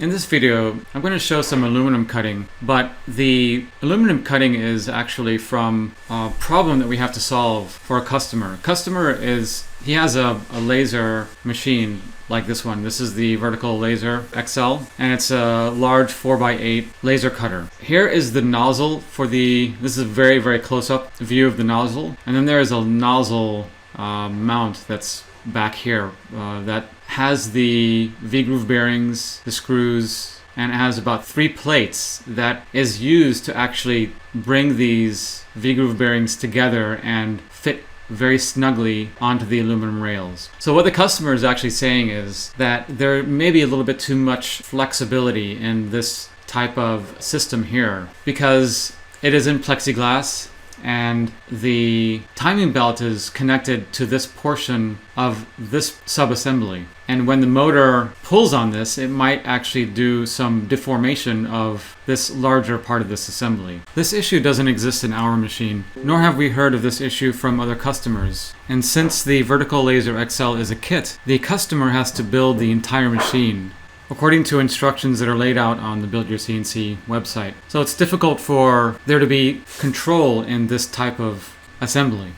In this video, I'm going to show some aluminum cutting, but the aluminum cutting is actually from a problem that we have to solve for a customer. He has a laser machine like this one. This is the Vertical Laser XL, and it's a large 4x8 laser cutter. Here is the nozzle this is a very, very close-up view of the nozzle, and then there is a nozzle mount that's back here that has the V-groove bearings, the screws, and it has about 3 plates that is used to actually bring these V-groove bearings together and fit very snugly onto the aluminum rails. So what the customer is actually saying is that there may be a little bit too much flexibility in this type of system here because it is in plexiglass, and the timing belt is connected to this portion of this subassembly. And when the motor pulls on this, it might actually do some deformation of this larger part of this assembly. This issue doesn't exist in our machine, nor have we heard of this issue from other customers. And since the Vertical Laser XL is a kit, the customer has to build the entire machine according to instructions that are laid out on the Buildyourcnc website. So it's difficult for there to be control in this type of assembly.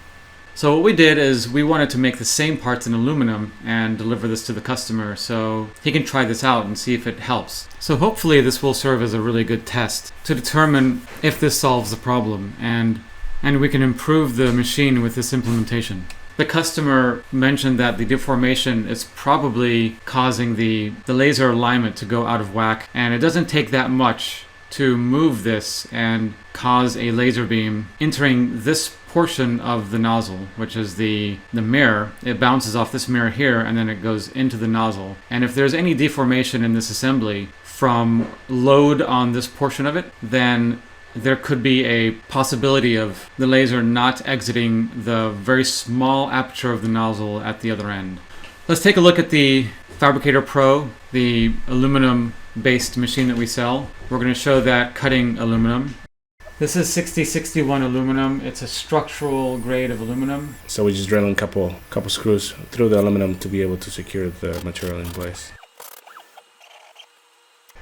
So what we did is we wanted to make the same parts in aluminum and deliver this to the customer so he can try this out and see if it helps. So hopefully this will serve as a really good test to determine if this solves the problem and we can improve the machine with this implementation. The customer mentioned that the deformation is probably causing the laser alignment to go out of whack, and it doesn't take that much to move this and cause a laser beam entering this portion of the nozzle, which is the mirror. It bounces off this mirror here and then it goes into the nozzle. And if there's any deformation in this assembly from load on this portion of it, then there could be a possibility of the laser not exiting the very small aperture of the nozzle at the other end. Let's take a look at the Fabricator Pro, the aluminum-based machine that we sell. We're going to show that cutting aluminum. This is 6061 aluminum. It's a structural grade of aluminum. So we just drill in a couple screws through the aluminum to be able to secure the material in place.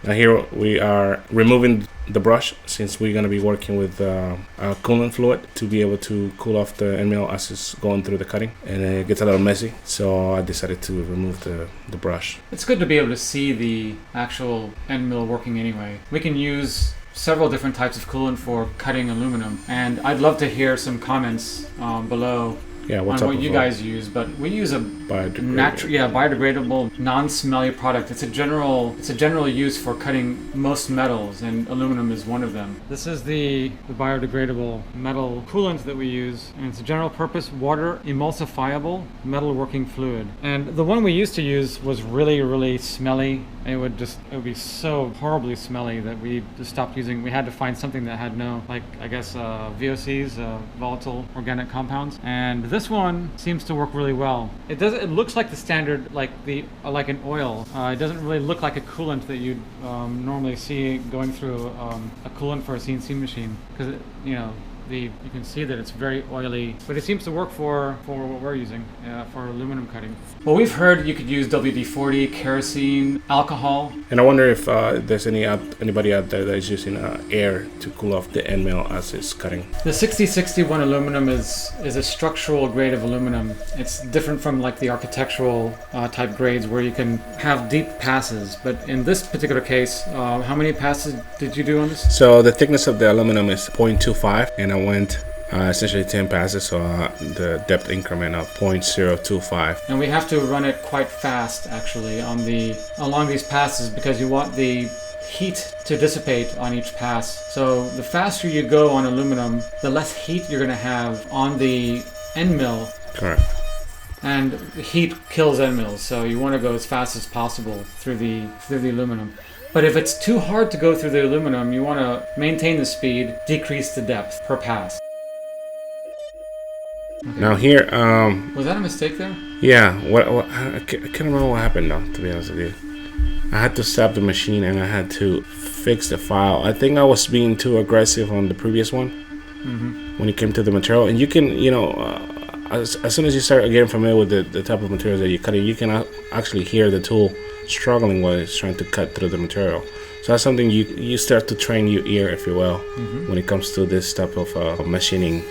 Now here we are removing the brush since we're going to be working with coolant fluid to be able to cool off the end mill as it's going through the cutting, and it gets a little messy, so I decided to remove the brush. It's good to be able to see the actual end mill working anyway. We can use several different types of coolant for cutting aluminum, and I'd love to hear some comments below on what you guys use, but we use a biodegradable, non-smelly product. It's a general use for cutting most metals, and aluminum is one of them. This is the biodegradable metal coolant that we use, and it's a general purpose water emulsifiable metal working fluid. And the one we used to use was really, really smelly. It would be so horribly smelly that we just stopped using. We had to find something that had no, VOCs, volatile organic compounds. And this one seems to work really well. It looks like the standard, like an oil. It doesn't really look like a coolant that you'd normally see going through a coolant for a CNC machine, because you can see that it's very oily, but it seems to work for what we're using for aluminum cutting. Well, we've heard you could use WD-40, kerosene, alcohol. And I wonder if there's anybody out there that is using air to cool off the end mill as it's cutting. The 6061 aluminum is a structural grade of aluminum. It's different from like the architectural type grades where you can have deep passes. But in this particular case, how many passes did you do on this? So the thickness of the aluminum is 0.25, and I went essentially 10 passes, so the depth increment of 0.025. And we have to run it quite fast actually along these passes because you want the heat to dissipate on each pass. So the faster you go on aluminum, the less heat you're going to have on the end mill. Correct. And heat kills end mills, so you want to go as fast as possible through the aluminum. But if it's too hard to go through the aluminum, you want to maintain the speed, decrease the depth per pass. Okay. Now here, was that a mistake there? Yeah. I can't remember what happened now, to be honest with you. I had to stop the machine and I had to fix the file. I think I was being too aggressive on the previous one when it came to the material. And you can, as soon as you start getting familiar with the type of materials that you're cutting, you can actually hear the tool struggling was trying to cut through the material. So that's something you start to train your ear, if you will, when it comes to this type of machining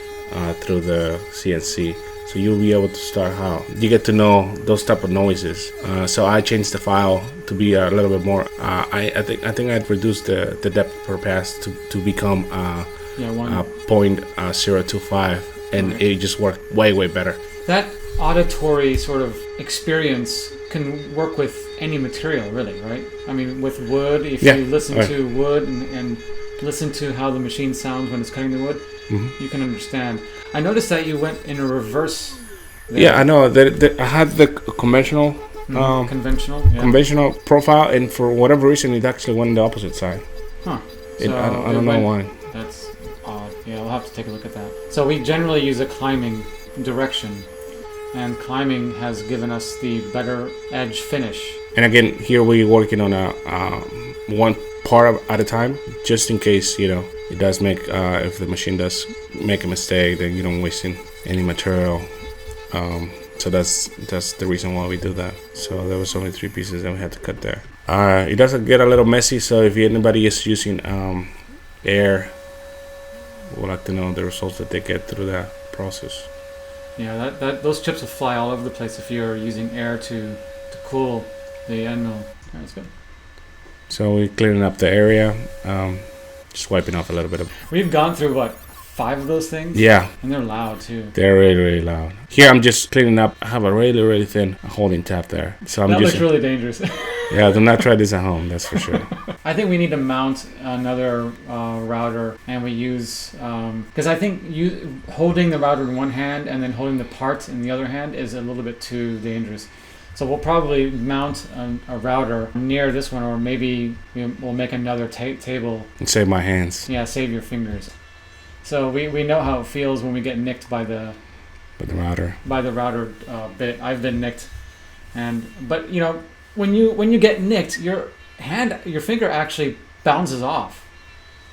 through the CNC. So you'll be able to start how you get to know those type of noises. So I changed the file to be a little bit more. I think I'd reduced the depth per pass to become 0.025, and it just worked way better. That auditory sort of experience can work with any material, really, right? I mean, with wood, if you listen to wood and listen to how the machine sounds when it's cutting the wood, you can understand. I noticed that you went in a reverse there. Yeah, I know. I had the conventional conventional profile, and for whatever reason, it actually went on the opposite side. Huh. So I don't know why. That's odd. Yeah, we'll have to take a look at that. So we generally use a climbing direction, and climbing has given us the better edge finish. And again, here we're working on a one part at a time, just in case, it does make, if the machine does make a mistake, then you don't waste any material. So that's the reason why we do that. So there was only 3 pieces that we had to cut there. It doesn't get a little messy, so if anybody is using air, we'd like to know the results that they get through that process. Yeah, those chips will fly all over the place if you're using air to cool the end mill. Yeah, that's good. So we're cleaning up the area, just wiping off a little bit of. We've gone through 5 of those things? Yeah. And they're loud too. They're really loud. Here I'm just cleaning up. I have a really thin holding tab there. So that looks really dangerous. Yeah, do not try this at home, that's for sure. I think we need to mount another router, and we use, because I think holding the router in one hand and then holding the part in the other hand is a little bit too dangerous. So we'll probably mount a router near this one, or maybe we'll make another table. And save my hands. Yeah, save your fingers. So we know how it feels when we get nicked by the router. By the router bit. I've been nicked, but when you get nicked, your finger actually bounces off.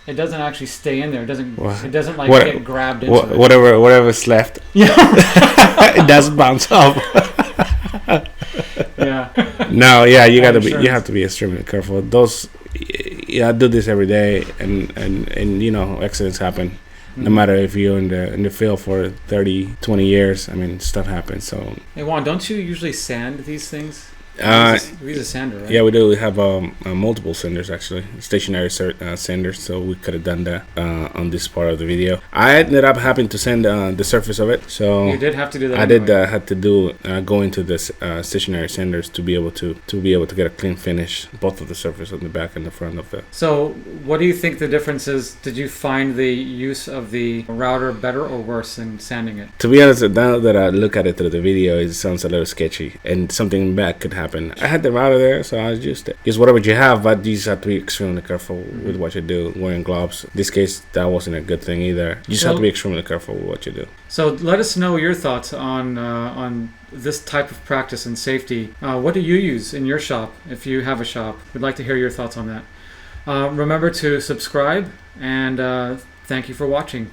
It doesn't actually stay in there. It doesn't get grabbed into it. Whatever's left. Yeah. It does bounce off. Yeah. No, yeah, you have to be extremely careful. I do this every day, and accidents happen. No matter if you're in the field for 30, 20 years, I mean, stuff happens. So. Hey Juan, don't you usually sand these things? We use a sander, right? Yeah, we do. We have multiple sanders, actually, stationary sanders, so we could have done that on this part of the video. I ended up having to sand the surface of it, so you did have to do that. I did had to go into this stationary sanders to be able to get a clean finish, both of the surface on the back and the front of it. So, what do you think the difference is? Did you find the use of the router better or worse than sanding it? To be honest, now that I look at it through the video, it sounds a little sketchy, and something bad could happen. I had the router there, so I used it. Use whatever you have, but you just have to be extremely careful with what you do. Wearing gloves. In this case, that wasn't a good thing either. You just have to be extremely careful with what you do. So let us know your thoughts on this type of practice and safety. What do you use in your shop, if you have a shop? We'd like to hear your thoughts on that. Remember to subscribe, and thank you for watching.